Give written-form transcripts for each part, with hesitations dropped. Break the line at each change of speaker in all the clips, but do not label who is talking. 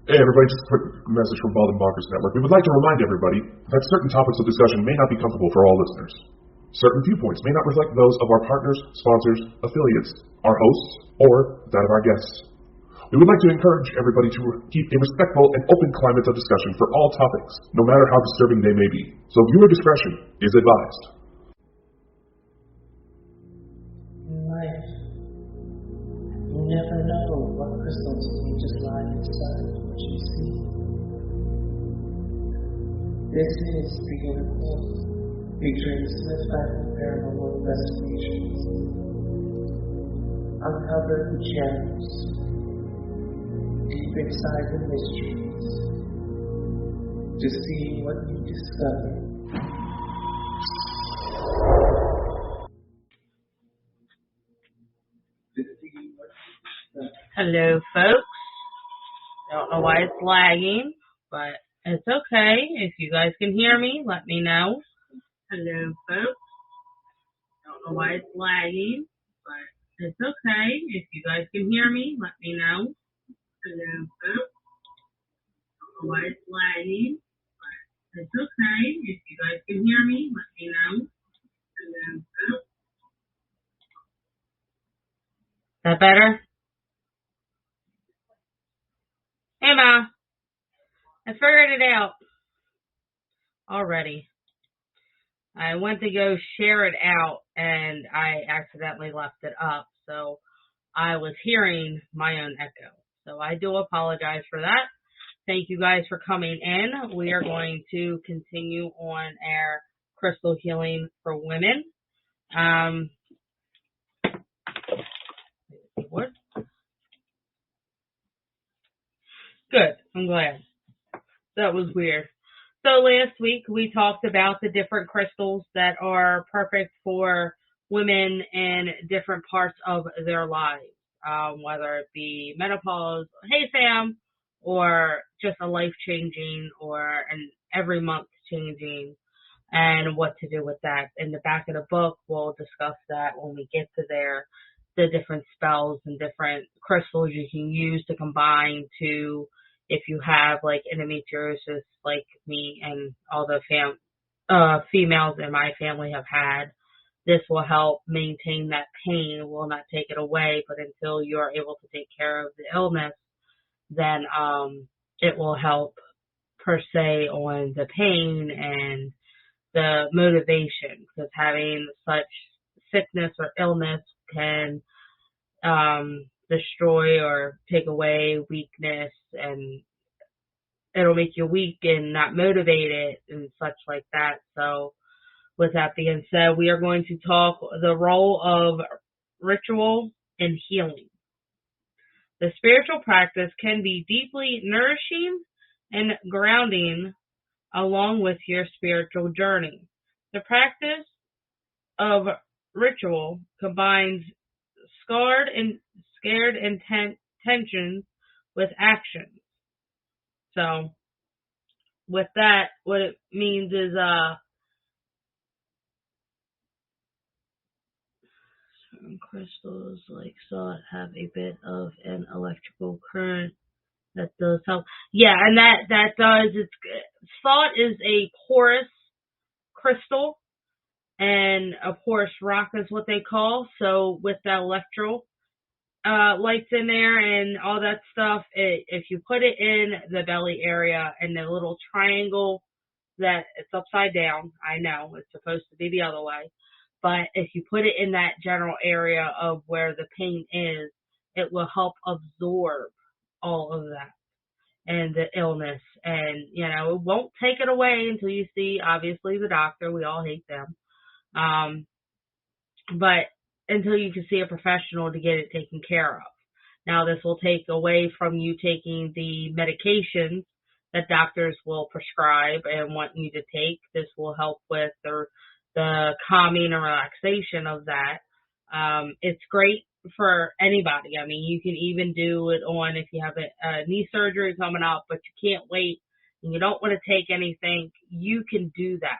Hey everybody, just a quick message from Bald and Bonkers Network. We would like to remind everybody that certain topics of discussion may not be comfortable for all listeners. Certain viewpoints may not reflect those of our partners, sponsors, affiliates, our hosts, or that of our guests. We would like to encourage everybody to keep a respectful and open climate of discussion for all topics, no matter how disturbing they may be. So viewer discretion is advised.
In life, you never know what crystals may just lie inside what you see. This is the Unicorn, featuring Smith Factor Paranormal Investigations. Uncover the gems deep inside the mysteries to see what you discover.
Hello, folks. Don't know why it's lagging, but it's okay. If you guys can hear me, let me know. Hello, folks. Don't know why it's lagging, but it's okay. If you guys can hear me, let me know. Hello, folks. Don't know why it's lagging, but it's okay. If you guys can hear me, let me know. Hello, folks. Is that better? Hey, Ma. I figured it out already. I went to go share it out, and I accidentally left it up, so I was hearing my own echo. So I do apologize for that. Thank you guys for coming in. We are going to continue on our crystal healing for women. What? Good. I'm glad. That was weird. So last week we talked about the different crystals that are perfect for women in different parts of their lives, whether it be menopause, hey Sam, or just a life-changing or an every month changing, and what to do with that. In the back of the book, we'll discuss that when we get to there, the different spells and different crystals you can use to combine to, if you have like endometriosis like me and all the females in my family have had, this will help maintain that pain. It will not take it away, but until you're able to take care of the illness, then it will help per se on the pain and the motivation, because having such sickness or illness can destroy or take away weakness, and it'll make you weak and not motivated and such like that. So with that being said, we are going to talk the role of ritual and healing. The spiritual practice can be deeply nourishing and grounding along with your spiritual journey. The practice of ritual combines scared intentions with action. So with that, what it means is certain crystals like salt have a bit of an electrical current that does help. Yeah, and that does. Salt is a porous crystal, and a porous rock is what they call. So with the lights in there and all that stuff, if you put it in the belly area and the little triangle that it's upside down, I know it's supposed to be the other way, but if you put it in that general area of where the pain is, it will help absorb all of that and the illness, and it won't take it away until you see obviously the doctor. We all hate them, but until you can see a professional to get it taken care of. Now, this will take away from you taking the medications that doctors will prescribe and want you to take. This will help with the calming and relaxation of that. It's great for anybody. I mean, you can even do it on if you have a knee surgery coming up, but you can't wait and you don't want to take anything. You can do that.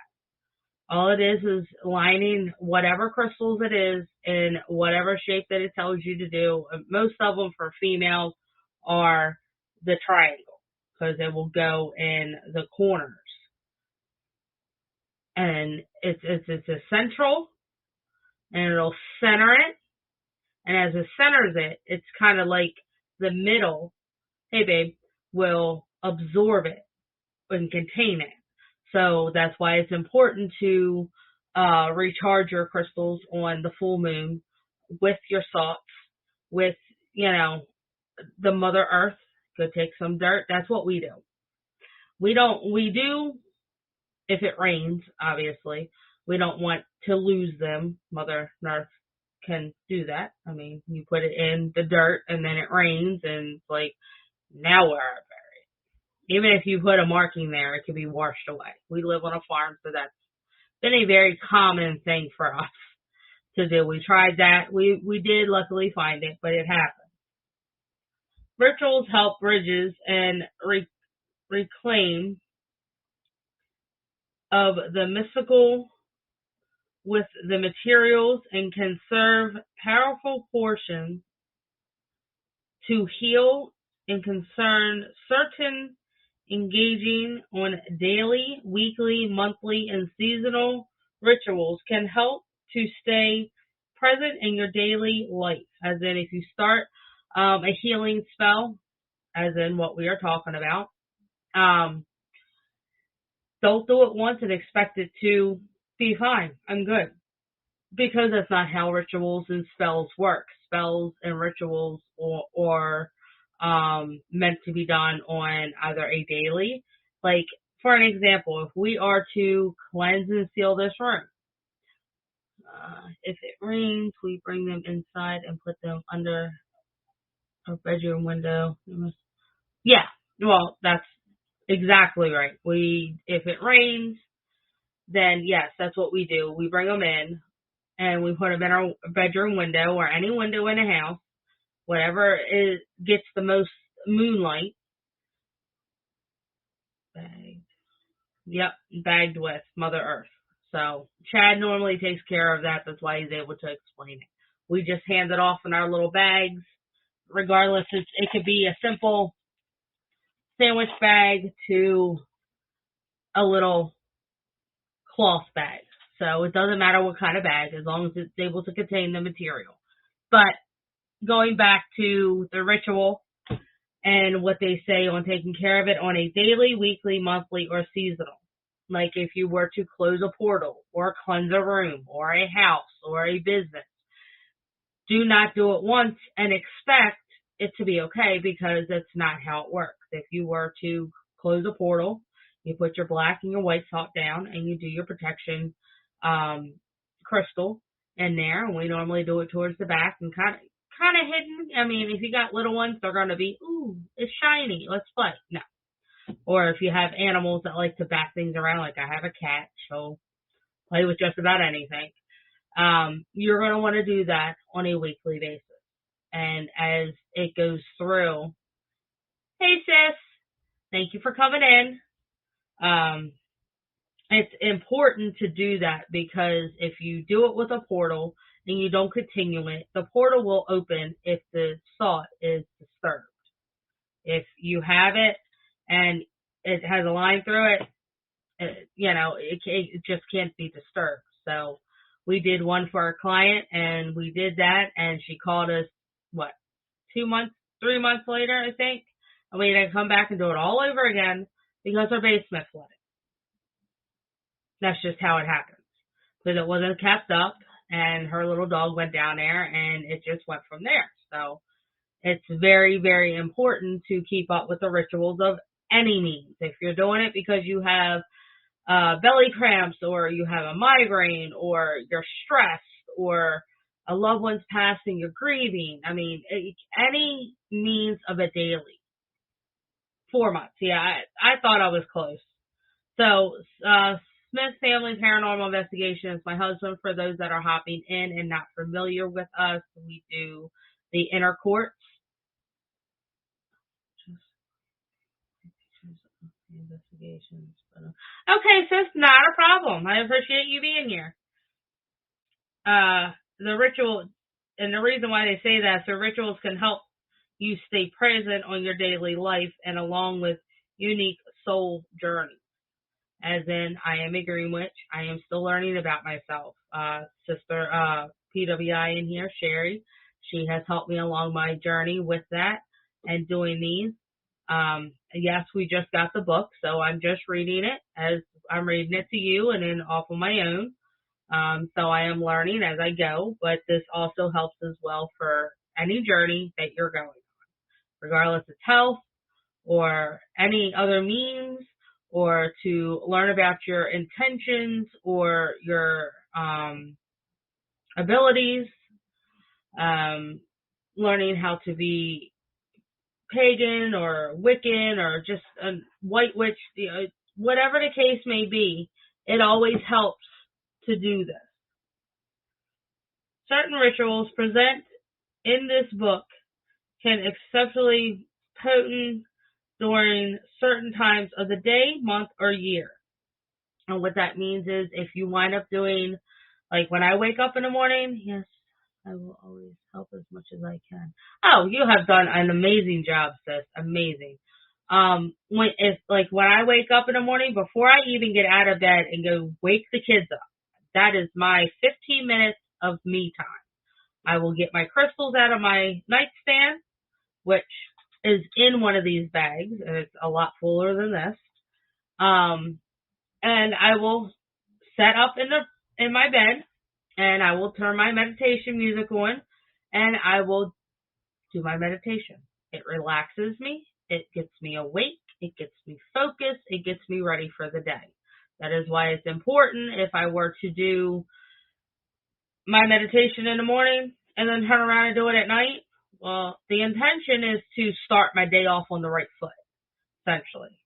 All it is lining whatever crystals it is in whatever shape that it tells you to do. Most of them for females are the triangle. because it will go in the corners. And it's central, and it'll center it. And as it centers it, it's kind of like the middle, hey babe, will absorb it and contain it. So that's why it's important to recharge your crystals on the full moon with your salts, with, the Mother Earth. Go take some dirt. That's what we do. We do, if it rains, obviously. We don't want to lose them. Mother Earth can do that. I mean, you put it in the dirt and then it rains and it's like, now where are I buried? Even if you put a marking there, it can be washed away. We live on a farm, so that's been a very common thing for us to do. We tried that. We did luckily find it, but it happened. Rituals help bridges and reclaim of the mystical with the materials and can serve powerful portions to heal and concern certain engaging on daily, weekly, monthly, and seasonal rituals can help to stay present in your daily life. As in, if you start a healing spell, as in what we are talking about, don't do it once and expect it to be fine. I'm good. Because that's not how rituals and spells work. Spells and rituals are meant to be done on either a daily, like for an example, if we are to cleanse and seal this room, if it rains, we bring them inside and put them under our bedroom window. Yeah, well, that's exactly right. If it rains, then yes, that's what we do. We bring them in and we put them in our bedroom window or any window in a house, whatever gets the most moonlight. Bagged with Mother Earth. So Chad normally takes care of that. That's why he's able to explain it. We just hand it off in our little bags. Regardless, it could be a simple sandwich bag to a little cloth bag. So it doesn't matter what kind of bag, as long as it's able to contain the material. But going back to the ritual and what they say on taking care of it on a daily, weekly, monthly, or seasonal. Like if you were to close a portal or cleanse a room or a house or a business, do not do it once and expect it to be okay, because that's not how it works. If you were to close a portal, you put your black and your white salt down and you do your protection crystal in there. And we normally do it towards the back and kind of hidden. I mean, if you got little ones, they're going to be, ooh, it's shiny, let's play. No. Or if you have animals that like to bat things around, like I have a cat, she'll play with just about anything. You're going to want to do that on a weekly basis. And as it goes through, hey sis, thank you for coming in. It's important to do that, because if you do it with a portal and you don't continue it, the portal will open if the salt is disturbed. If you have it and it has a line through it, it just can't be disturbed. So we did one for our client, and we did that, and she called us, 3 months later, I think, and we had to come back and do it all over again because our basement flooded. That's just how it happens, because it wasn't kept up, and her little dog went down there, and it just went from there. So it's very, very important to keep up with the rituals of any means. If you're doing it because you have belly cramps, or you have a migraine, or you're stressed, or a loved one's passing, you're grieving, I mean, any means of a daily. 4 months. Yeah, I thought I was close. So, Smith Family Paranormal Investigations, my husband, for those that are hopping in and not familiar with us, we do the inner courts. Investigations. Okay, sis, not a problem. I appreciate you being here. The ritual, and the reason why they say that, so rituals can help you stay present on your daily life, and along with unique soul journey. As in, I am a green witch. I am still learning about myself. Sister PWI in here, Sherry, she has helped me along my journey with that and doing these. Yes, we just got the book, so I'm just reading it as I'm reading it to you and then off of my own. So I am learning as I go, but this also helps as well for any journey that you're going on, regardless of health or any other means, or to learn about your intentions or your abilities, learning how to be pagan or Wiccan or just a white witch, whatever the case may be, it always helps to do this. Certain rituals present in this book can exceptionally potent during certain times of the day, month, or year. And what that means is if you wind up doing, like when I wake up in the morning, yes, I will always help as much as I can. Oh, you have done an amazing job, sis. Amazing. When I wake up in the morning, before I even get out of bed and go wake the kids up, that is my 15 minutes of me time. I will get my crystals out of my nightstand, which is in one of these bags, and it's a lot fuller than this. And I will set up in my bed, and I will turn my meditation music on, and I will do my meditation. It relaxes me. It gets me awake. It gets me focused. It gets me ready for the day. That is why it's important if I were to do my meditation in the morning and then turn around and do it at night. Well, the intention is to start my day off on the right foot, essentially.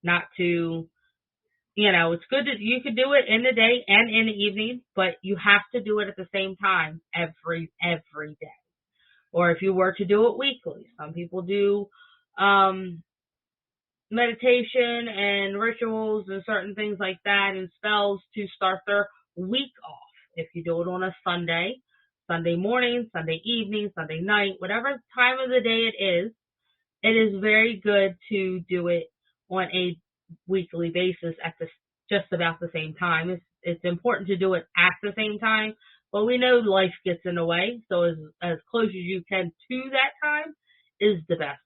Not to, it's good that you could do it in the day and in the evening, but you have to do it at the same time every day. Or if you were to do it weekly. Some people do meditation and rituals and certain things like that and spells to start their week off. If you do it on a Sunday morning, Sunday evening, Sunday night, whatever time of the day it is very good to do it on a weekly basis at just about the same time. It's important to do it at the same time, but we know life gets in the way, so as close as you can to that time is the best.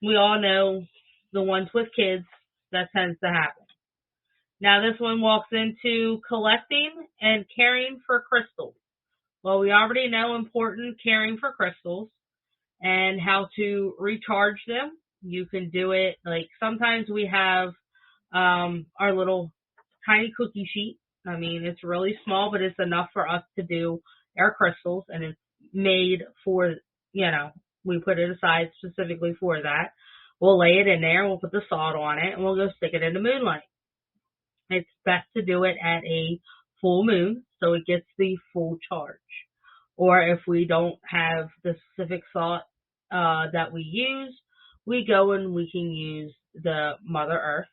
We all know the ones with kids, that tends to happen. Now this one walks into collecting and caring for crystals. Well, we already know important caring for crystals and how to recharge them. You can do it, like sometimes we have our little tiny cookie sheet. I mean, it's really small, but it's enough for us to do our crystals, and it's made for, we put it aside specifically for that. We'll lay it in there, we'll put the salt on it, and we'll go stick it in the moonlight. It's best to do it at a full moon so it gets the full charge. Or if we don't have the specific salt that we use, we go and we can use the Mother Earth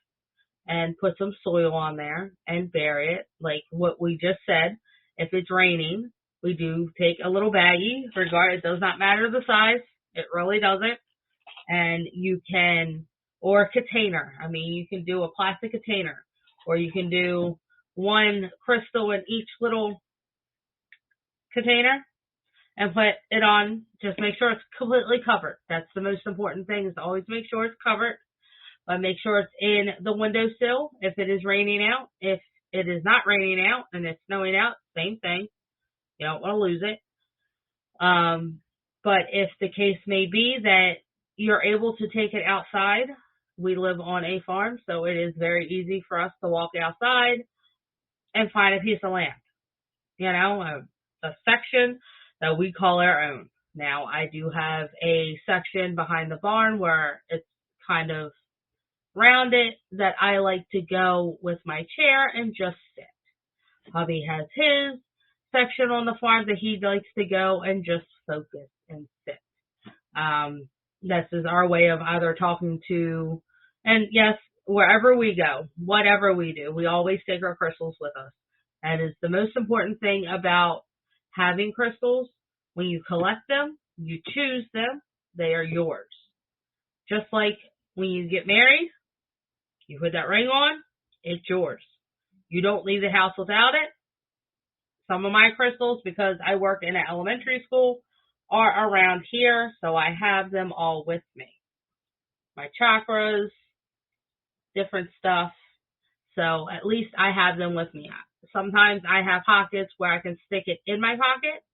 and put some soil on there and bury it. Like what we just said, if it's raining, we do take a little baggie. It does not matter the size. It really doesn't. And you can, or a container. I mean, you can do a plastic container, or you can do one crystal in each little container and put it on. Just make sure it's completely covered. That's the most important thing, is to always make sure it's covered. But make sure it's in the windowsill if it is raining out. If it is not raining out and it's snowing out, same thing. You don't want to lose it. But if the case may be that you're able to take it outside, we live on a farm, so it is very easy for us to walk outside and find a piece of land. A section that we call our own. Now, I do have a section behind the barn where it's kind of rounded that I like to go with my chair and just sit. Hubby has his section on the farm that he likes to go and just focus and sit. This is our way of either talking to, and yes, wherever we go, whatever we do, we always take our crystals with us. That is the most important thing about having crystals. When you collect them, you choose them, they are yours. Just like when you get married, you put that ring on, it's yours. You don't leave the house without it. Some of my crystals, because I work in an elementary school, are around here, so I have them all with me. My chakras, different stuff. So at least I have them with me. Sometimes I have pockets where I can stick it in my pocket,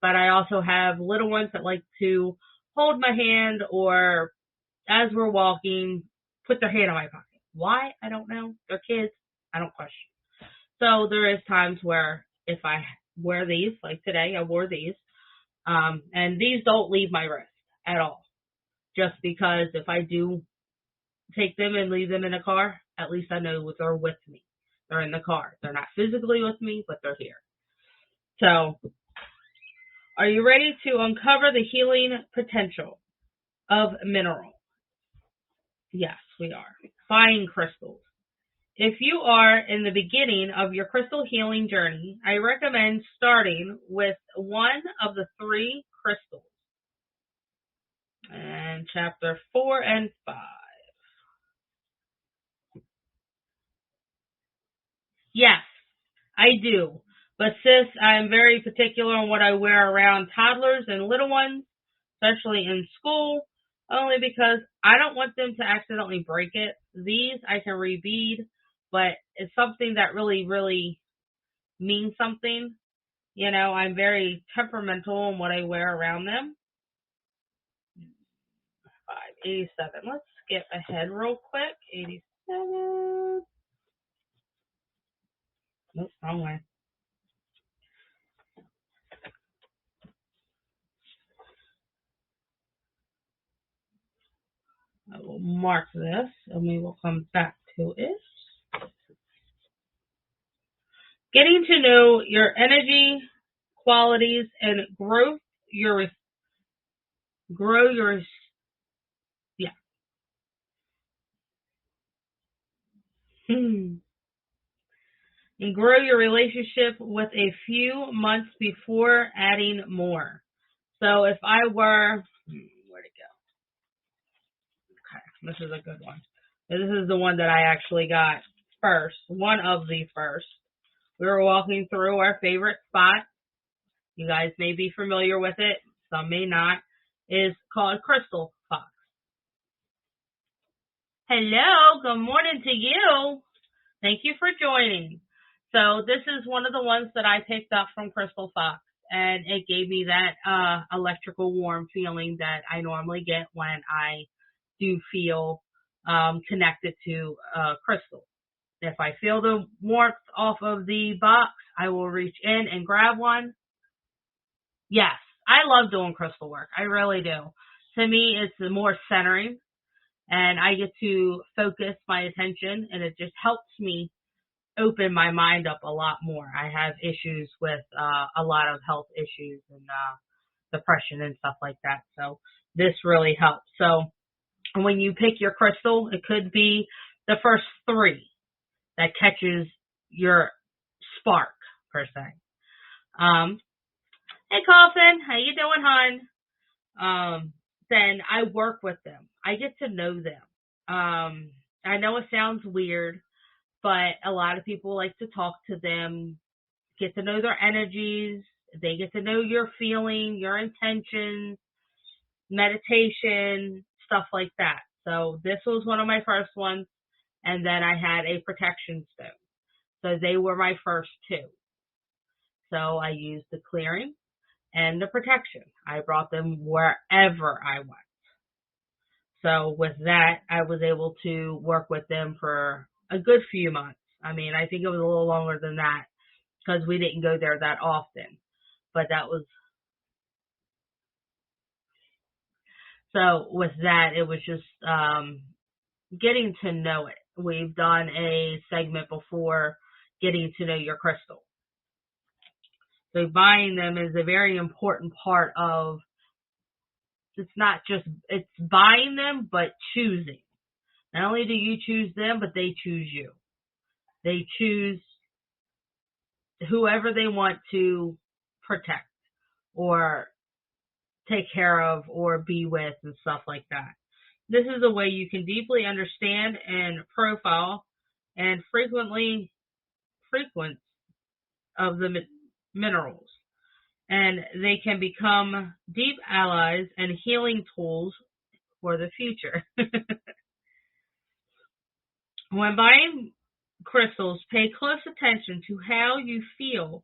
but I also have little ones that like to hold my hand, or as we're walking, put their hand in my pocket. Why? I don't know. They're kids. I don't question. So there is times where if I wear these, like today I wore these, and these don't leave my wrist at all. Just because if I do take them and leave them in a car, at least I know they're with me. They're in the car. They're not physically with me, but they're here. So, are you ready to uncover the healing potential of mineral? Yes, we are. Fine crystals. If you are in the beginning of your crystal healing journey, I recommend starting with one of the 3 crystals. And chapter 4 and 5. Yes, I do. But sis, I'm very particular on what I wear around toddlers and little ones, especially in school, only because I don't want them to accidentally break it. These I can rebead, but it's something that really, really means something. You know, I'm very temperamental in what I wear around them. 587. Let's skip ahead real quick. 87. Nope, wrong way. I will mark this and we will come back to it. Getting to know your energy, qualities, and grow your and grow your relationship with a few months before adding more. So if I were, where'd it go? Okay, this is a good one. This is the one that I actually got first, one of the first. We were walking through our favorite spot. You guys may be familiar with it. Some may not. It is called Crystal Fox. Hello, good morning to you. Thank you for joining. So this is one of the ones that I picked up from Crystal Fox, and it gave me that electrical warm feeling that I normally get when I do feel connected to crystal. If I feel the warmth off of the box, I will reach in and grab one. Yes, I love doing crystal work. I really do. To me, it's more centering, and I get to focus my attention, and it just helps me open my mind up a lot more. I have issues with a lot of health issues and depression and stuff like that. So this really helps. So when you pick your crystal, it could be the first 3 that catches your spark, per se. Hey, Coffin, how you doing, hon? Then I work with them. I get to know them. I know it sounds weird, but a lot of people like to talk to them, get to know their energies. They get to know your feeling, your intentions, meditation, stuff like that. So this was one of my first ones. And then I had a protection stone. So they were my first 2. So I used the clearing and the protection. I brought them wherever I went. So with that, I was able to work with them for a good few months. I mean, I think it was a little longer than that because we didn't go there that often. But that was, so with that, it was just getting to know it. We've done a segment before, getting to know your crystal. So buying them is a very important part of, it's not just, it's buying them, but choosing. Not only do you choose them, but they choose you. They choose whoever they want to protect or take care of or be with and stuff like that. This is a way you can deeply understand and profile and frequency of the minerals, and they can become deep allies and healing tools for the future. When buying crystals, pay close attention to how you feel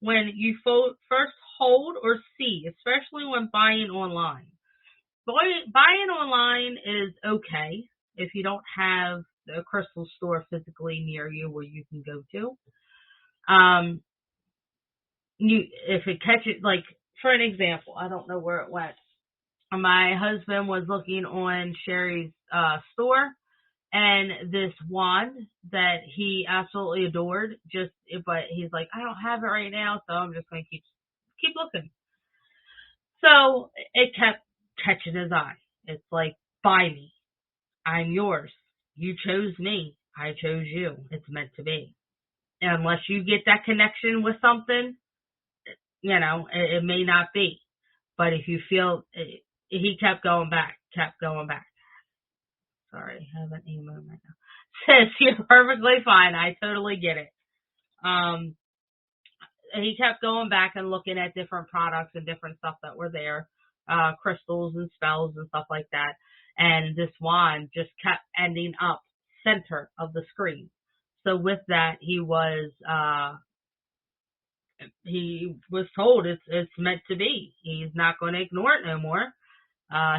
when you first hold or see, especially when buying online. Buying online is okay if you don't have a crystal store physically near you where you can go to. If it catches, like, for an example, I don't know where it went. My husband was looking on Sherry's store, and this wand that he absolutely adored, but he's like, I don't have it right now, so I'm just going to keep looking. So it kept catching his eye. It's like, buy me. I'm yours. You chose me. I chose you. It's meant to be. Unless you get that connection with something, it may not be. But if you feel, he kept going back. Sorry, I have an emo right now. Says, you're perfectly fine. I totally get it. He kept going back and looking at different products and different stuff that were there, crystals and spells and stuff like that. And this wand just kept ending up center of the screen. So with that, he was told it's meant to be. He's not going to ignore it no more.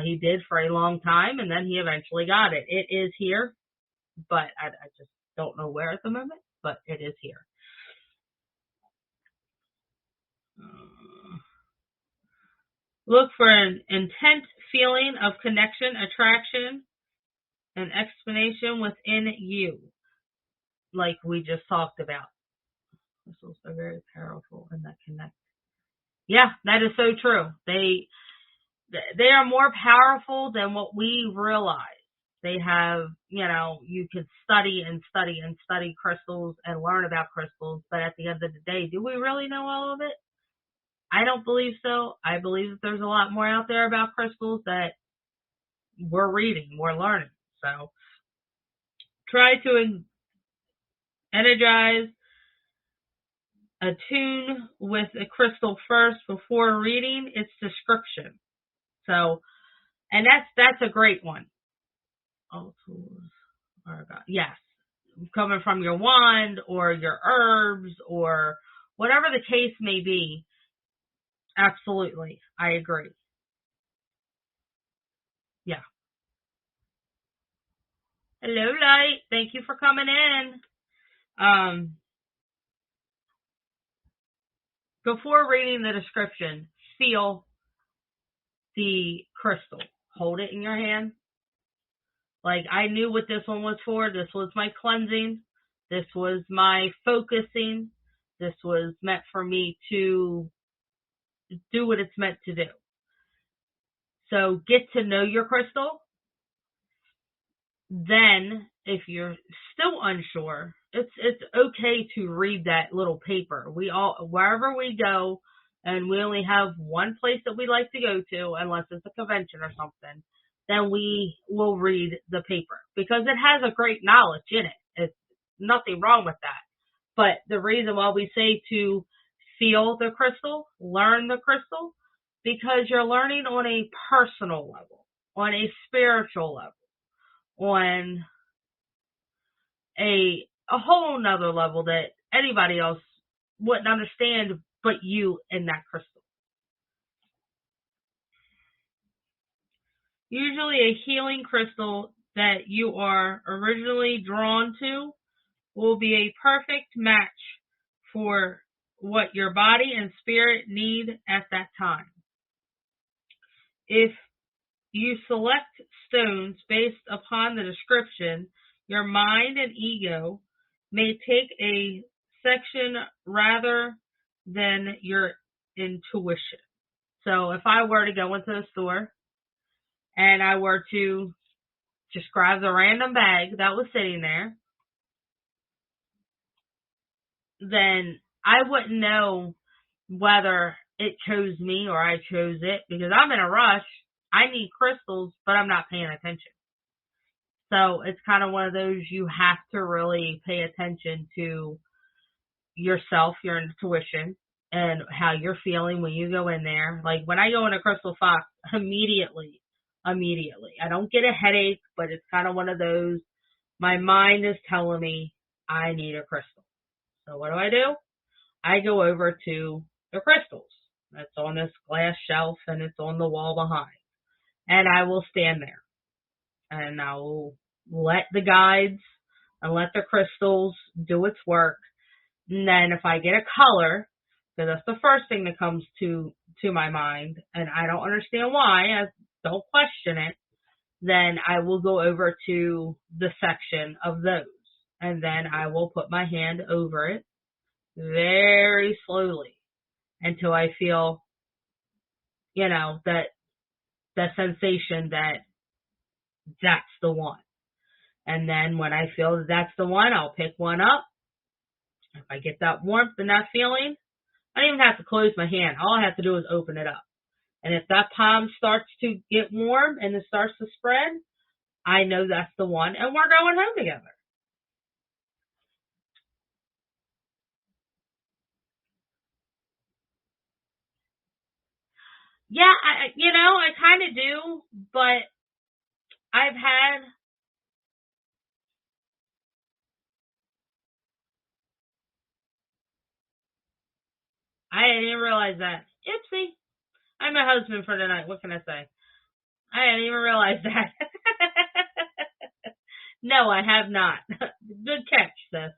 He did for a long time, and then he eventually got it. It is here, but I just don't know where at the moment, but it is here. Look for an intense feeling of connection, attraction, and explanation within you, like we just talked about. Crystals are very powerful in that connect. Yeah, that is so true. They are more powerful than what we realize. They have, you could study and study and study crystals and learn about crystals, but at the end of the day, do we really know all of it? I don't believe so. I believe that there's a lot more out there about crystals that we're reading, we're learning. So try to energize, attune with a crystal first before reading its description. So, and that's a great one. All tools are God. Yes. Coming from your wand or your herbs or whatever the case may be. Absolutely. I agree. Yeah. Hello, Light. Thank you for coming in. Before reading the description, feel the crystal. Hold it in your hand. Like, I knew what this one was for. This was my cleansing. This was my focusing. This was meant for me to do what it's meant to do. So get to know your crystal. Then, if you're still unsure, it's okay to read that little paper. Wherever we go, and we only have one place that we like to go to, unless it's a convention or something, then we will read the paper because it has a great knowledge in it. It's nothing wrong with that. But the reason why we say to feel the crystal, learn the crystal, because you're learning on a personal level, on a spiritual level, on a whole nother level that anybody else wouldn't understand but you and that crystal. Usually a healing crystal that you are originally drawn to will be a perfect match for what your body and spirit need at that time. If you select stones based upon the description, your mind and ego may take a section rather than your intuition. So if I were to go into the store and I were to just grab the random bag that was sitting there, then I wouldn't know whether it chose me or I chose it because I'm in a rush. I need crystals, but I'm not paying attention. So it's kind of one of those you have to really pay attention to yourself, your intuition, and how you're feeling when you go in there. Like when I go in a Crystal Fox, immediately, I don't get a headache, but it's kind of one of those, my mind is telling me I need a crystal. So what do? I go over to the crystals. That's on this glass shelf and it's on the wall behind. And I will stand there and I will let the guides and let the crystals do its work. And then if I get a color, because that's the first thing that comes to my mind, and I don't understand why, I don't question it, then I will go over to the section of those. And then I will put my hand over it very slowly until I feel, that sensation that that's the one. And then when I feel that that's the one, I'll pick one up. If I get that warmth and that feeling, I don't even have to close my hand. All I have to do is open it up. And if that palm starts to get warm and it starts to spread, I know that's the one and we're going home together. Yeah, I kind of do, but I didn't even realize that. Oopsie. I'm a husband for the night. What can I say? I didn't even realize that. No, I have not. Good catch, sis.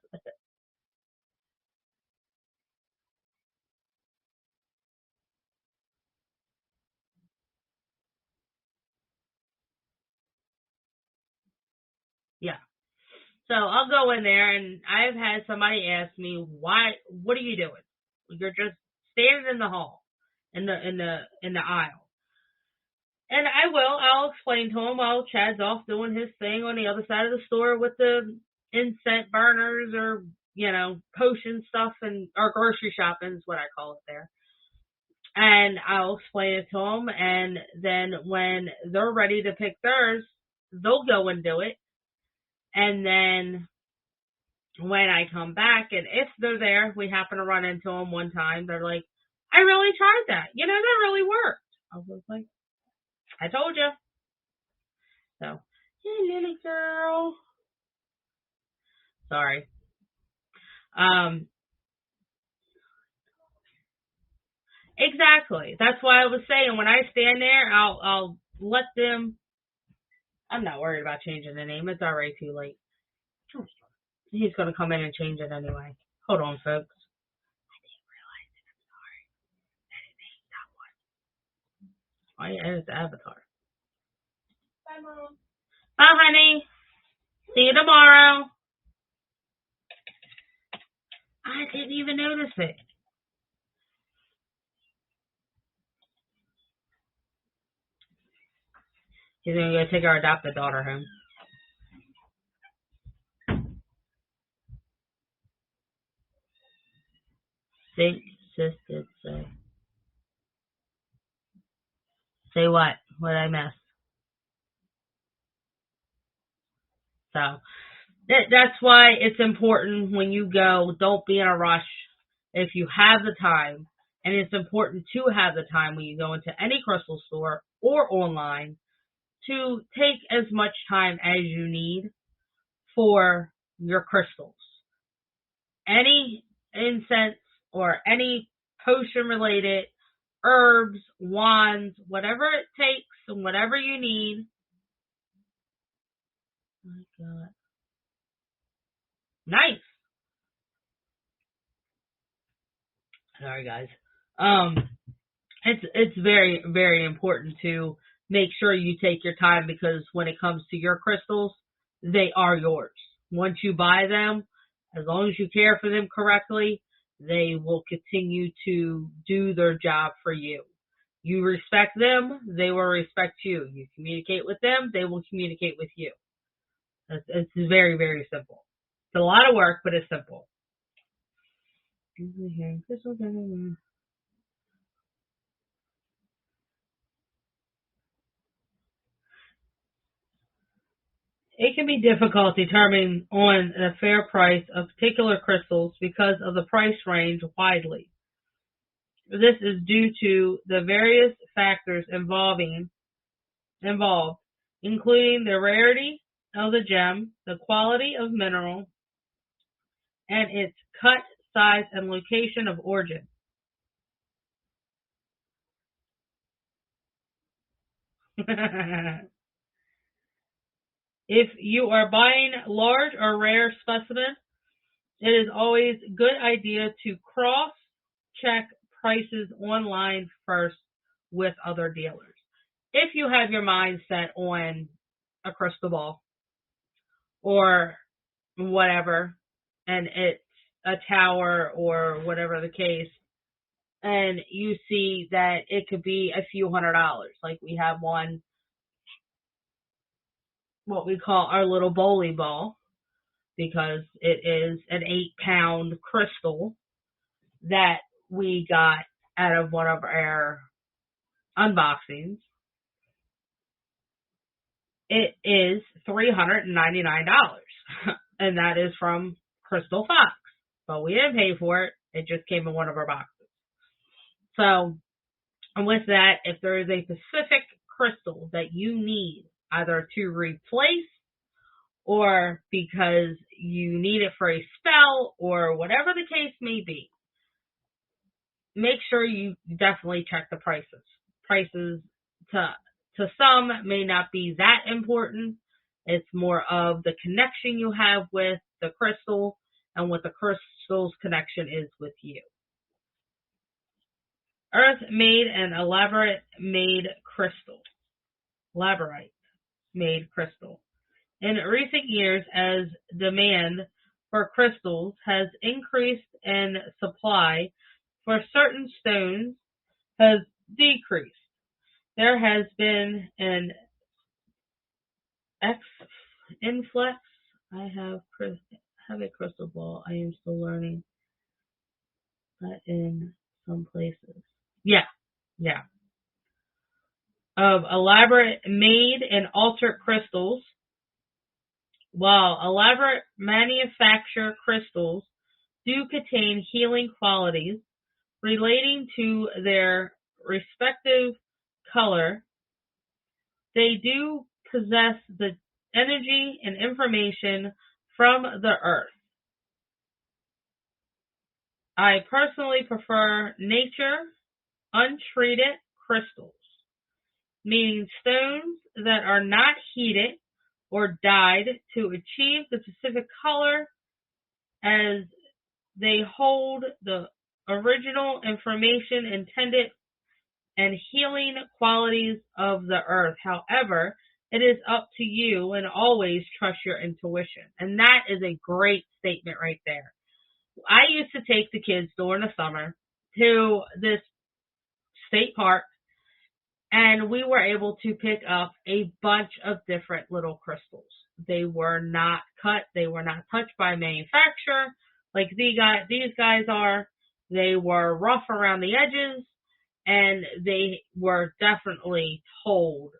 Yeah. So I'll go in there, and I've had somebody ask me, what are you doing? You're just standing in the hall, in the aisle. And I'll explain to him while Chad's off doing his thing on the other side of the store with the incense burners or, potion stuff or grocery shopping is what I call it there. And I'll explain it to them. And then when they're ready to pick theirs, they'll go and do it. And then when I come back, and if they're there, we happen to run into them one time. They're like, I really tried that. That really worked. I was like, I told you. So, hey, little girl. Sorry. Exactly. That's why I was saying when I stand there, I'll let them. I'm not worried about changing the name. It's already too late. He's gonna come in and change it anyway. Hold on, folks. I didn't realize it. I'm sorry. That is that one. Oh yeah, it's the avatar. Bye, Mom. Bye, honey. See you tomorrow. I didn't even notice it. He's gonna go take our adopted daughter home. Think, sis did say. Say what? What did I miss? So that's why it's important when you go, don't be in a rush. If you have the time, and it's important to have the time when you go into any crystal store or online to take as much time as you need for your crystals. Any incense or any potion related, herbs, wands, whatever it takes and whatever you need. Oh my God. Nice. Sorry, guys. It's very, very important to make sure you take your time because when it comes to your crystals, they are yours. Once you buy them, as long as you care for them correctly, they will continue to do their job for you. You respect them, they will respect you. You communicate with them, they will communicate with you. It's very, very simple. It's a lot of work, but it's simple. It can be difficult determining on the fair price of particular crystals because of the price range widely. This is due to the various factors involved, including the rarity of the gem, the quality of mineral, and its cut, size, and location of origin. If you are buying large or rare specimens, it is always a good idea to cross-check prices online first with other dealers. If you have your mind set on a crystal ball or whatever, and it's a tower or whatever the case, and you see that it could be a few $100s, like we have one, what we call our little bowling ball, because it is an 8-pound crystal that we got out of one of our unboxings. It is $399, and that is from Crystal Fox. But we didn't pay for it. It just came in one of our boxes. So, and with that, if there is a specific crystal that you need either to replace or because you need it for a spell or whatever the case may be, make sure you definitely check the prices. Prices to some may not be that important. It's more of the connection you have with the crystal and what the crystal's connection is with you. Earth made an elaborate made crystal. Laborite made crystal. In recent years, as demand for crystals has increased and supply for certain stones has decreased, there has been an influx. I have a crystal ball. I am still learning that in some places. Yeah. Of elaborate made and altered crystals. While elaborate manufactured crystals do contain healing qualities relating to their respective color, they do possess the energy and information from the earth. I personally prefer nature untreated crystals, meaning stones that are not heated or dyed to achieve the specific color, as they hold the original information intended and healing qualities of the earth. However, it is up to you, and always trust your intuition. And that is a great statement right there. I used to take the kids during the summer to this state park, and we were able to pick up a bunch of different little crystals. They were not cut. They were not touched by manufacturer like these guys are. They were rough around the edges, and they were definitely told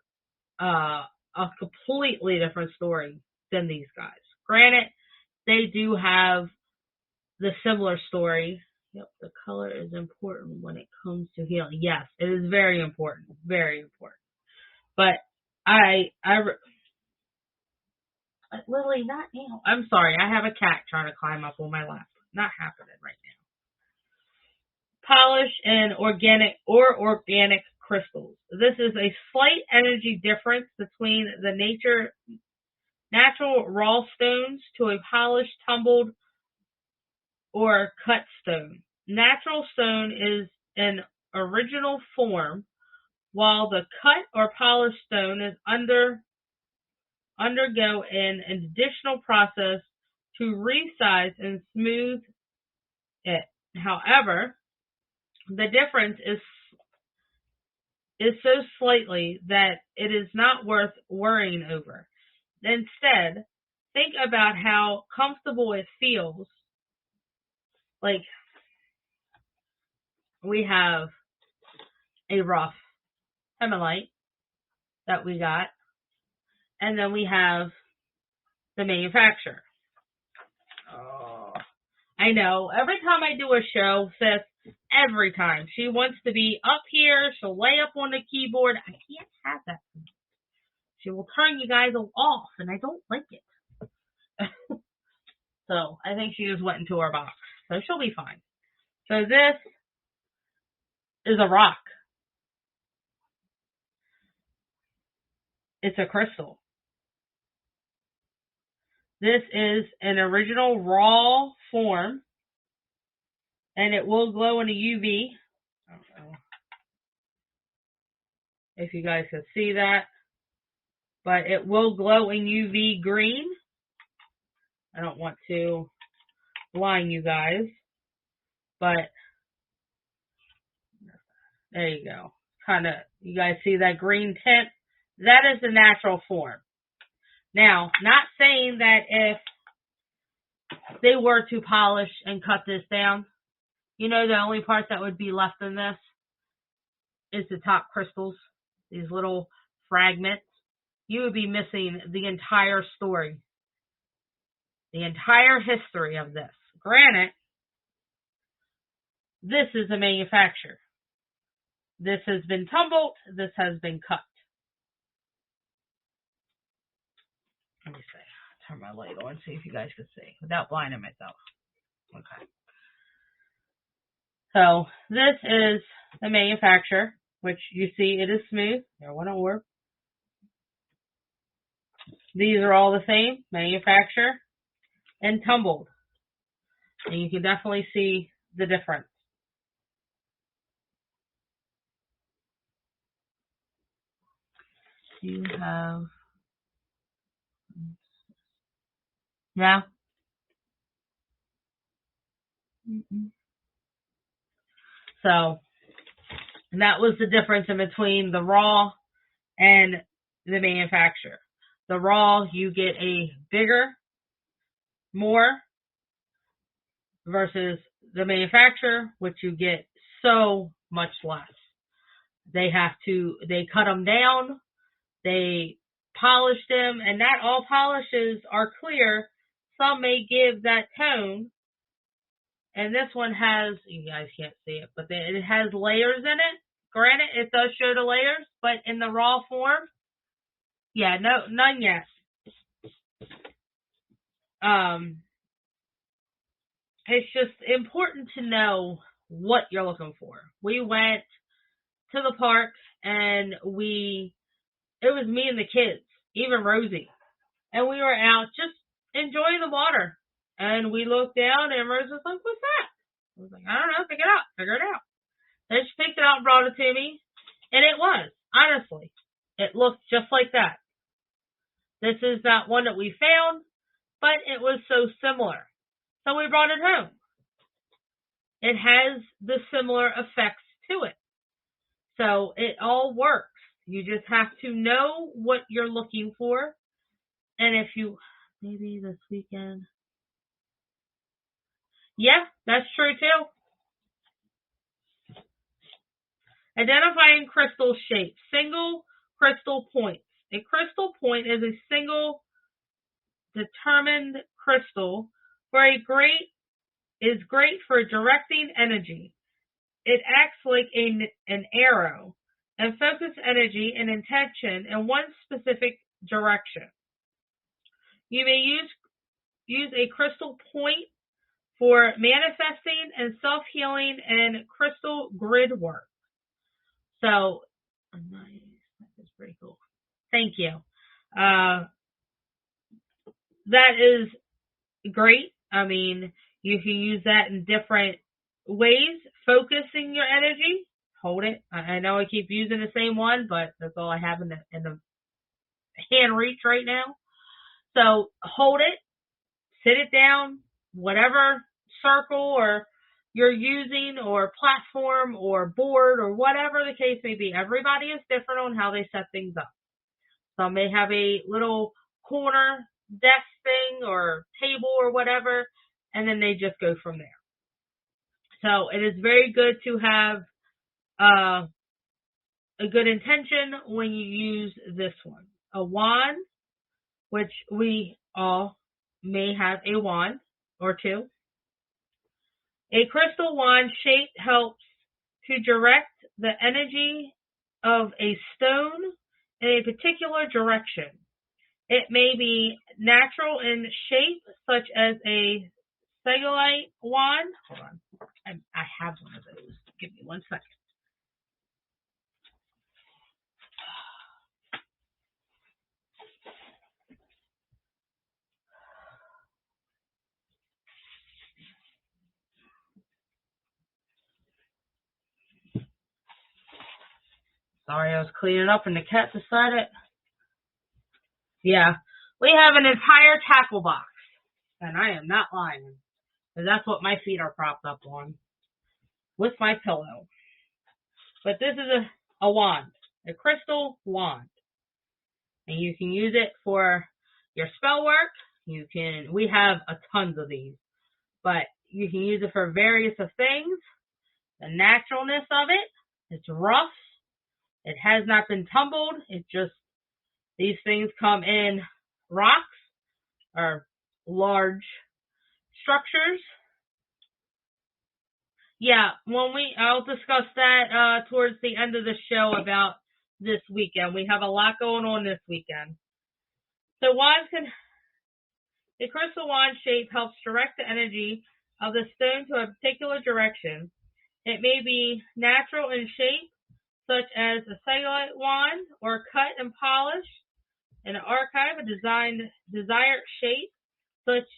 a completely different story than these guys. Granted, they do have the similar story. Yep, the color is important when it comes to healing. Yes, it is very important. Very important. But Lily, not now. I'm sorry. I have a cat trying to climb up on my lap. Not happening right now. Polished and organic crystals. This is a slight energy difference between the natural raw stones to a polished, tumbled, or cut stone. Natural stone is an original form, while the cut or polished stone is undergo an additional process to resize and smooth it. However, the difference is so slightly that it is not worth worrying over. Instead, think about how comfortable it feels. Like, we have a rough hemalite that we got, and then we have the manufacturer. Oh, I know. Every time I do a show, sis, every time, she wants to be up here. She'll lay up on the keyboard. I can't have that. She will turn you guys off, and I don't like it. So I think she just went into her box. So she'll be fine. So this is a rock. It's a crystal. This is an original raw form, and it will glow in a UV. I don't know if you guys can see that, but it will glow in UV green. I don't want to blind you guys, but there you go. Kind of, you guys see that green tint? That is the natural form. Now, not saying that if they were to polish and cut this down, you know, the only part that would be left in this is the top crystals, these little fragments. You would be missing the entire story, the entire history of this. Granted, this is a manufacturer. This has been tumbled. This has been cut. Let me see. Turn my light on, see if you guys can see without blinding myself. Okay. So this is the manufacturer, which you see it is smooth. There went an orb. These are all the same, manufacturer and tumbled. And you can definitely see the difference. You have, yeah. So that was the difference in between the raw and the manufacturer. The raw, you get a bigger, more, versus the manufacturer, which you get so much less. They cut them down, they polish them, and not all polishes are clear. Some may give that tone, and this one has, you guys can't see it, but it has layers in it. Granted, it does show the layers, but in the raw form, yeah, none yet. It's just important to know what you're looking for. We went to the park, and it was me and the kids, even Rosie, and we were out just enjoying the water. And we looked down, and Rose was like, "What's that?" I was like, "I don't know. Figure it out." Then she picked it out and brought it to me, and it was, honestly, it looked just like that. This is that one that we found, but it was so similar. So we brought it home. It has the similar effects to it. So it all works. You just have to know what you're looking for. And if you, maybe this weekend. Yeah, that's true too. Identifying crystal shapes. Single crystal points. A crystal point is a single determined crystal is great for directing energy. It acts like an arrow and focuses energy and intention in one specific direction. You may use a crystal point for manifesting and self-healing and crystal grid work. So, nice. That's pretty cool. Thank you. That is great. I mean, you can use that in different ways. Focusing your energy. Hold it. I know I keep using the same one, but that's all I have in the hand reach right now. So hold it. Sit it down. Whatever circle or you're using or platform or board or whatever the case may be. Everybody is different on how they set things up. Some may have a little corner desk thing or table or whatever, and then they just go from there. So it is very good to have a good intention when you use this one. A wand, which we all may have a wand or two. A crystal wand shape helps to direct the energy of a stone in a particular direction. It may be natural in shape, such as a cellulite wand. Hold on. I have one of those. Give me 1 second. Sorry, I was cleaning up and the cat decided. Yeah, we have an entire tackle box. And I am not lying. Because that's what my feet are propped up on. With my pillow. But this is a wand. A crystal wand. And you can use it for your spell work. We have a tons of these. But you can use it for various of things. The naturalness of it. It's rough. It has not been tumbled. These things come in rocks or large structures. Yeah, I'll discuss that towards the end of the show about this weekend. We have a lot going on this weekend. So the crystal wand shape helps direct the energy of the stone to a particular direction. It may be natural in shape, such as a cellulite wand, or cut and polished in an archive, a desired shape, such.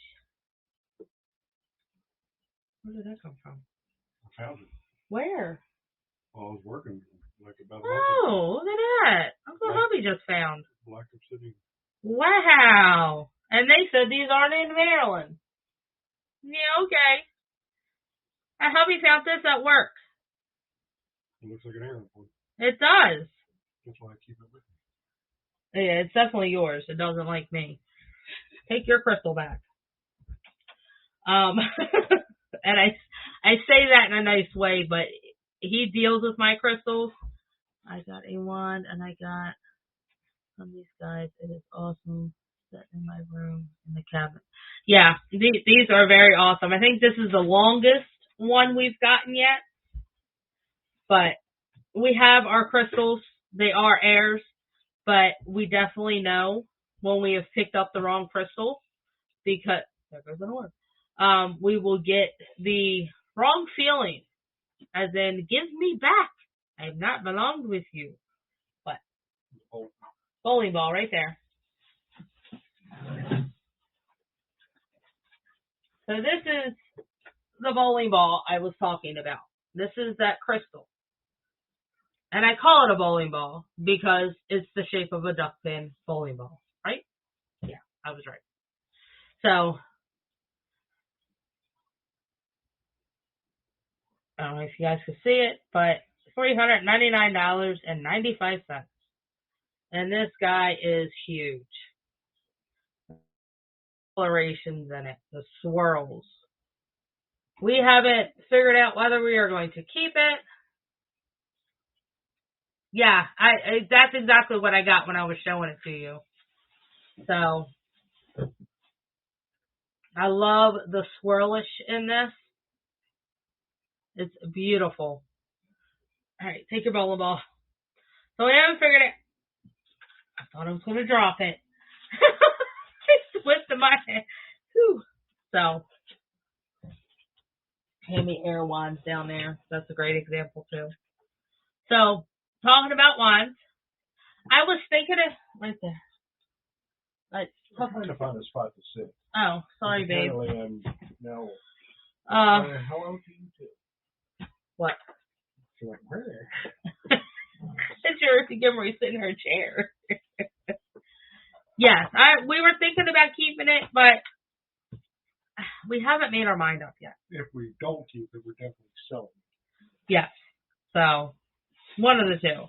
Where did that come from?
I found it.
Where?
While I was working, like about.
Oh, look at that! Uncle Hubby just found.
Black City.
Wow! And they said these aren't in Maryland. Yeah, okay. And hubby found this at work.
It looks like an Aaron one.
It does.
That's why I keep it with me.
Yeah, it's definitely yours. It doesn't like me. Take your crystal back. And I say that in a nice way, but he deals with my crystals. I got a wand, and I got some of these guys. It is awesome. Set in my room in the cabinet. Yeah, these are very awesome. I think this is the longest one we've gotten yet. But we have our crystals. They are airs, but we definitely know when we have picked up the wrong crystal, because there goes an orb. We will get the wrong feeling, as in, give me back. I have not belonged with you. But bowling ball right there. So this is the bowling ball I was talking about. This is that crystal. And I call it a bowling ball because it's the shape of a duck pin bowling ball, right? Yeah, I was right. So, I don't know if you guys can see it, but $399.95. And this guy is huge. Colorations in it, the swirls. We haven't figured out whether we are going to keep it. Yeah, that's exactly what I got when I was showing it to you. So, I love the swirlish in this. It's beautiful. Alright, take your bowling ball. So we haven't figured it. I thought I was going to drop it. It slipped in my hand. Whew. So, Hammy air wands down there. That's a great example too. So, talking about wands, I was thinking of right there.
I'm trying to find a spot to sit.
Oh, sorry, babe.
Apparently I'm now. Hello to you too.
What?
She's like, where?
It's yours to give her a sit in her chair. Yes, we were thinking about keeping it, but we haven't made our mind up yet.
If we don't keep it, we're definitely selling it.
Yes. So, one of the two.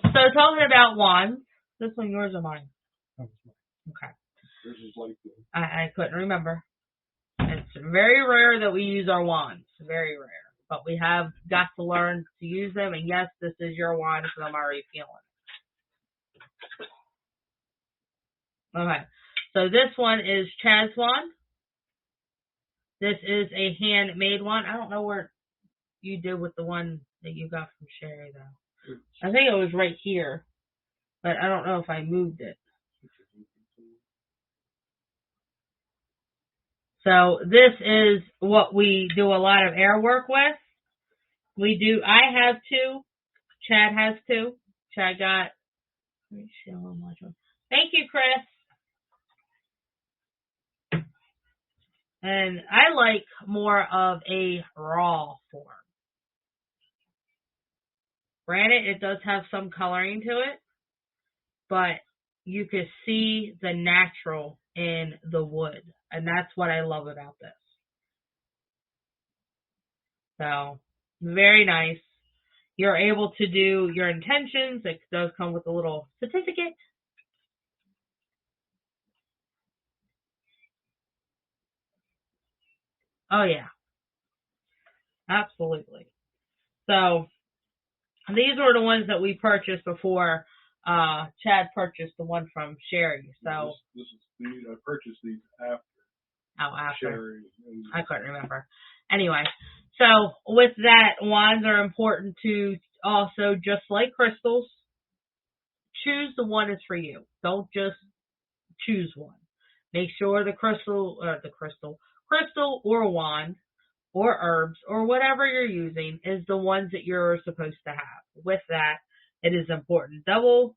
So, talking about wands, this one yours or mine?
That was mine.
Okay.
Yours is like this.
I couldn't remember. It's very rare that we use our wands. Very rare. But we have got to learn to use them. And yes, this is your wand because I'm already feeling it. Okay. So this one is Chad's wand. This is a handmade one. I don't know where you did with the one that you got from Sherry, though. I think it was right here, but I don't know if I moved it. So this is what we do a lot of air work with. I have two. Chad has two. Chad got, let me see how much one. Thank you, Chris. And I like more of a raw form. Granted, it does have some coloring to it, but you can see the natural in the wood. And that's what I love about this. So, very nice. You're able to do your intentions. It does come with a little certificate. Oh, yeah. Absolutely. So, these were the ones that we purchased before Chad purchased the one from Sherry. So
I purchased these after.
Oh, after.
Sherry.
I couldn't remember. Anyway, so with that, wands are important to also, just like crystals, choose the one that's for you. Don't just choose one. Make sure the crystal or wand or herbs or whatever you're using is the ones that you're supposed to have. With that, it is important. Double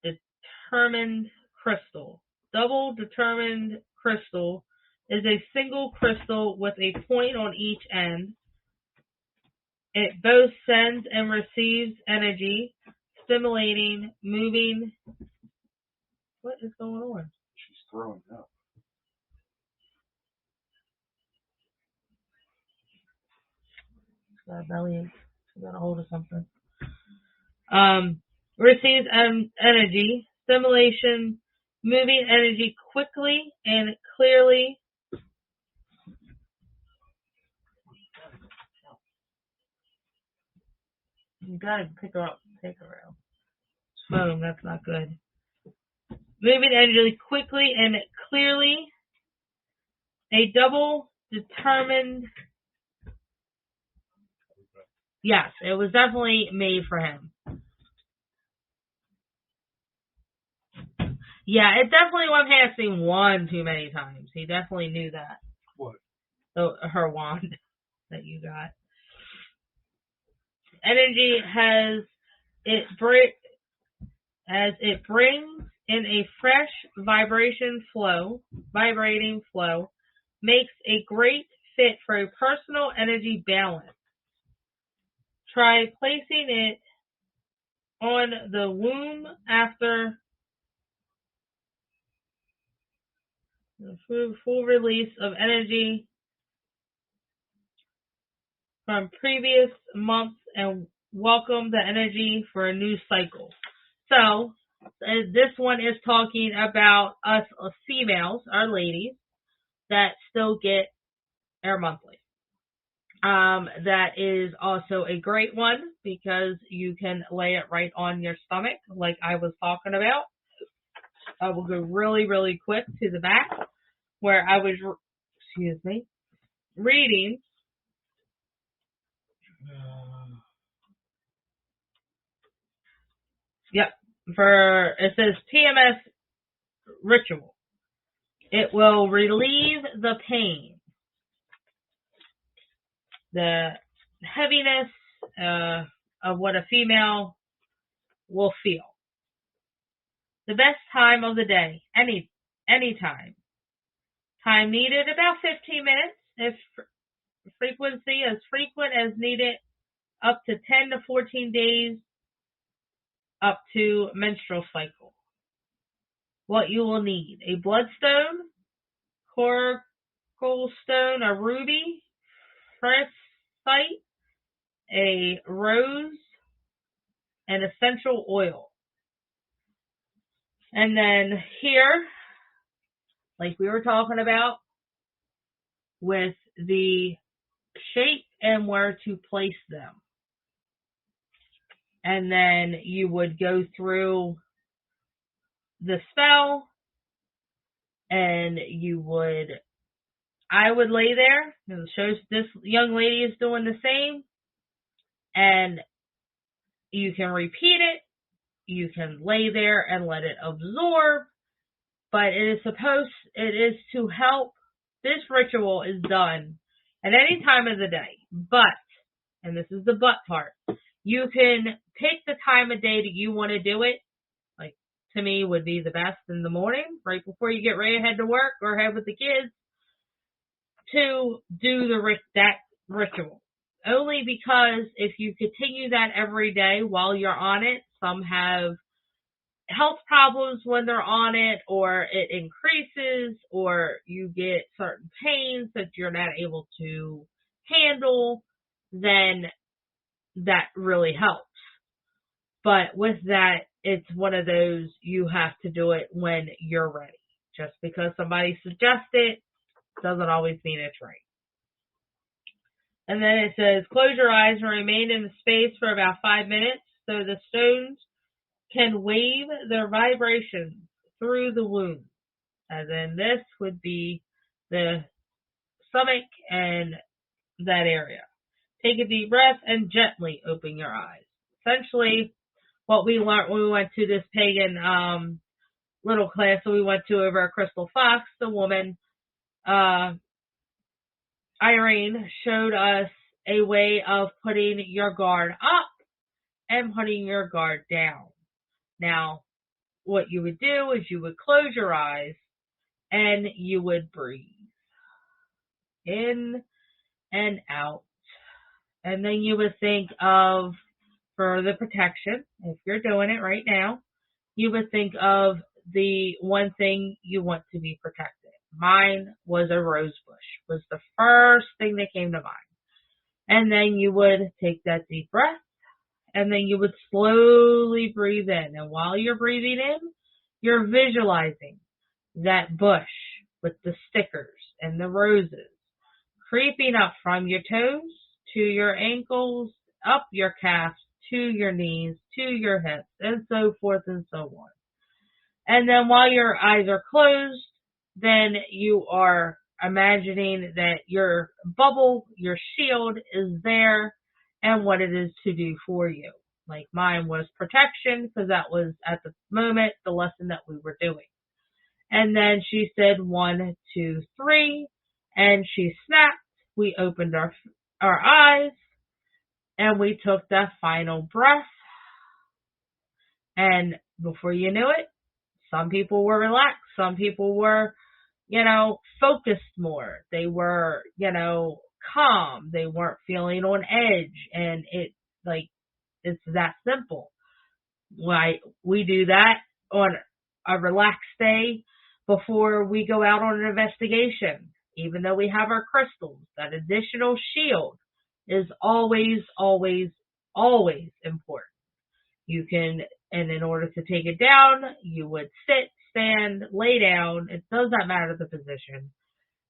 determined crystal. Double determined crystal is a single crystal with a point on each end. It both sends and receives energy, stimulating, moving. What is going on?
She's throwing up.
Got a bellyache. She got a hold of something. Receives energy, stimulation, moving energy quickly and clearly. You gotta pick her up, take her out. Phone, that's not good. Moving energy quickly and clearly. A double determined. Yes, it was definitely made for him. Yeah, it definitely went past him one too many times. He definitely knew that.
What?
Her wand that you got. Energy it brings in a fresh vibrating flow, makes a great fit for a personal energy balance. Try placing it on the womb after the full release of energy from previous months and welcome the energy for a new cycle. So, this one is talking about us females, our ladies, that still get our monthly. That is also a great one because you can lay it right on your stomach like I was talking about. I will go really, really quick to the back where I was, reading. Yep. It says PMS ritual. It will relieve the pain, the heaviness of what a female will feel. The best time of the day, any time. Time needed about 15 minutes. If frequency as frequent as needed, up to 10 to 14 days up to menstrual cycle. What you will need: a bloodstone, coracle stone, a ruby, frostite, a rose, and essential oil. And then here, like we were talking about, with the shape and where to place them. And then you would go through the spell and I would lay there, and it shows this young lady is doing the same, and you can repeat it, you can lay there and let it absorb, but it is to help. This ritual is done at any time of the day, but, and this is the but part, you can pick the time of day that you want to do it. Like, to me, would be the best in the morning, right before you get ready to head to work or head with the kids, to do that ritual. Only because if you continue that every day while you're on it, some have health problems when they're on it, or it increases, or you get certain pains that you're not able to handle, then that really helps. But with that, it's one of those, you have to do it when you're ready. Just because somebody suggests it doesn't always mean it's right. And then it says, close your eyes and remain in the space for about 5 minutes so the stones can wave their vibrations through the wound. As in, this would be the stomach and that area. Take a deep breath and gently open your eyes. Essentially, what we learned when we went to this pagan little class that we went to over at Crystal Fox, the woman, Irene, showed us a way of putting your guard up and putting your guard down. Now, what you would do is you would close your eyes and you would breathe in and out. And then you would think of, for the protection, if you're doing it right now, you would think of the one thing you want to be protected. Mine was a rose bush, was the first thing that came to mind. And then you would take that deep breath, and then you would slowly breathe in. And while you're breathing in, you're visualizing that bush with the stickers and the roses creeping up from your toes to your ankles, up your calves, to your knees, to your hips, and so forth and so on. And then while your eyes are closed, then you are imagining that your bubble, your shield is there and what it is to do for you. Like mine was protection, because that was at the moment the lesson that we were doing. And then she said 1, 2, 3, and she snapped. We opened our eyes and we took that final breath. And before you knew it, some people were relaxed. Some people were, focused more. They were, calm. They weren't feeling on edge. And it's that simple. Why we do that on a relaxed day before we go out on an investigation. Even though we have our crystals, that additional shield is always, always, always important. You can, and in order to take it down, you would sit, stand, lay down. It does not matter the position.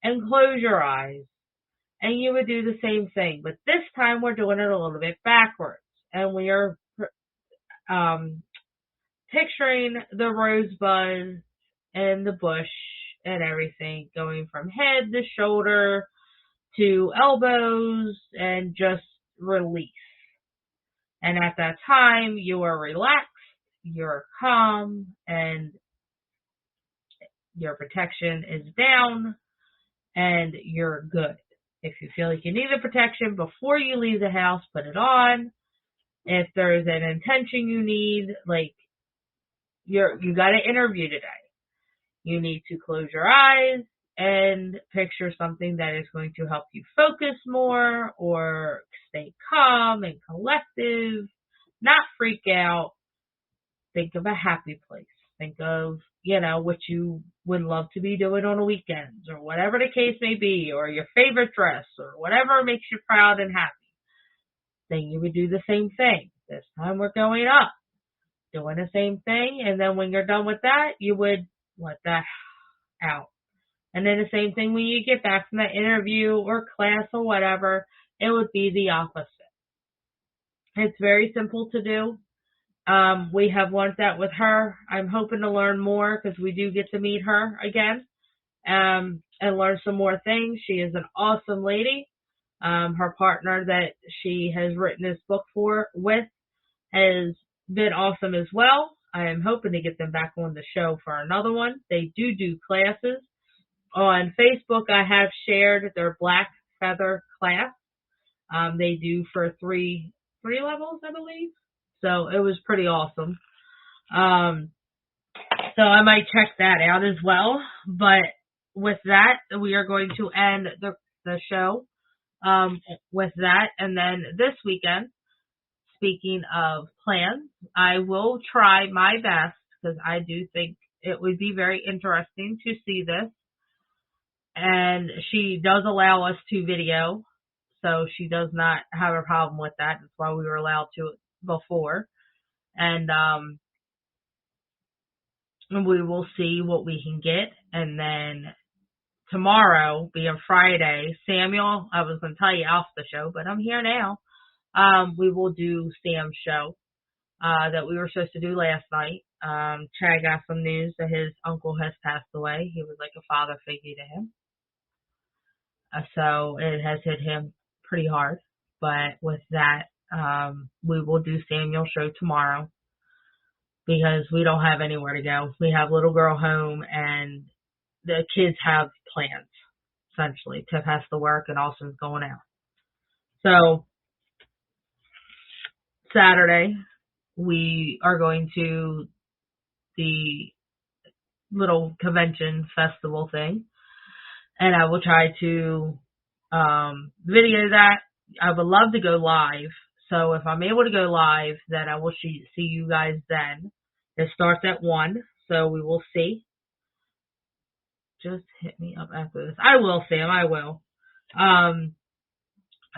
And close your eyes. And you would do the same thing. But this time we're doing it a little bit backwards. And we are picturing the rosebud and the bush and everything going from head to shoulder to elbows and just release. And at that time, you are relaxed, you're calm, and your protection is down, and you're good. If you feel like you need the protection before you leave the house, put it on. If there's an intention you need, like you got an interview today, you need to close your eyes and picture something that is going to help you focus more or stay calm and collective, not freak out. Think of a happy place. Think of, what you would love to be doing on the weekends or whatever the case may be, or your favorite dress or whatever makes you proud and happy. Then you would do the same thing. This time we're going up, doing the same thing. And then when you're done with that, you would let that out. And then the same thing when you get back from that interview or class or whatever, it would be the opposite. It's very simple to do. We have learned that with her. I'm hoping to learn more because we do get to meet her again. and learn some more things. She is an awesome lady. Her partner that she has written this book with has been awesome as well. I am hoping to get them back on the show for another one. They do classes. On Facebook, I have shared their Black Feather class. They do for three levels, I believe. So it was pretty awesome. So I might check that out as well. But with that, we are going to end the show with that. And then this weekend, speaking of plans, I will try my best because I do think it would be very interesting to see this. And she does allow us to video, so she does not have a problem with that. That's why we were allowed to before. And we will see what we can get. And then tomorrow, being Friday, Samuel, I was going to tell you off the show, but I'm here now. We will do Sam's show that we were supposed to do last night. Chad got some news that his uncle has passed away. He was like a father figure to him. So it has hit him pretty hard. But with that, we will do Samuel's show tomorrow because we don't have anywhere to go. We have little girl home and the kids have plans, essentially. Tiff has to work and Austin's going out. So Saturday, we are going to the little convention festival thing. And I will try to video that. I would love to go live. So if I'm able to go live, then I will see you guys then. It starts at 1, so we will see. Just hit me up after this. I will, Sam. I will.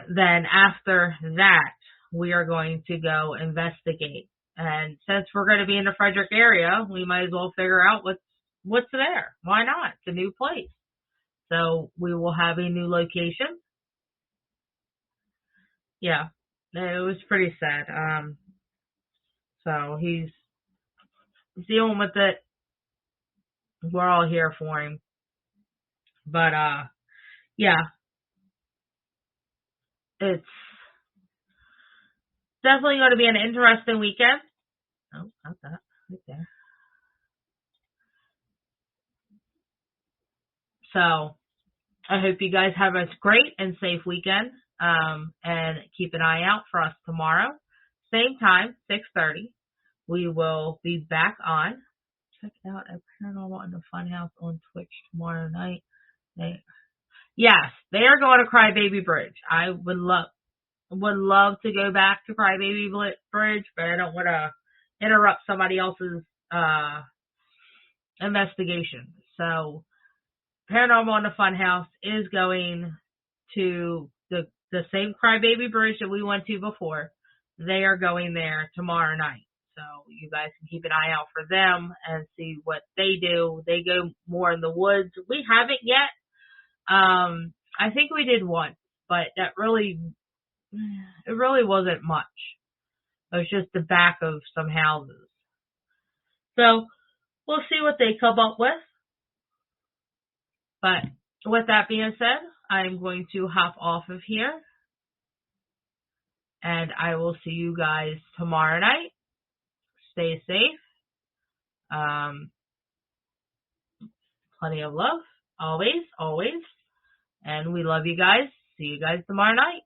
Then after that, we are going to go investigate. And since we're going to be in the Frederick area, we might as well figure out what's there. Why not? It's a new place. So we will have a new location. Yeah, it was pretty sad. So he's dealing with it. We're all here for him. But yeah, it's definitely going to be an interesting weekend. Oh, not that. Right there. So I hope you guys have a great and safe weekend. And keep an eye out for us tomorrow. Same time, 6:30. We will be back on. Check out a Paranormal in the Funhouse on Twitch tomorrow night. Yes, they are going to Crybaby Bridge. I would love to go back to Crybaby Bridge, but I don't want to interrupt somebody else's investigation. So Paranormal in the Funhouse is going to the same Crybaby Bridge that we went to before. They are going there tomorrow night. So you guys can keep an eye out for them and see what they do. They go more in the woods. We haven't yet. I think we did once, but it really wasn't much. It was just the back of some houses. So we'll see what they come up with. But with that being said, I'm going to hop off of here. And I will see you guys tomorrow night. Stay safe. Plenty of love. Always, always. And we love you guys. See you guys tomorrow night.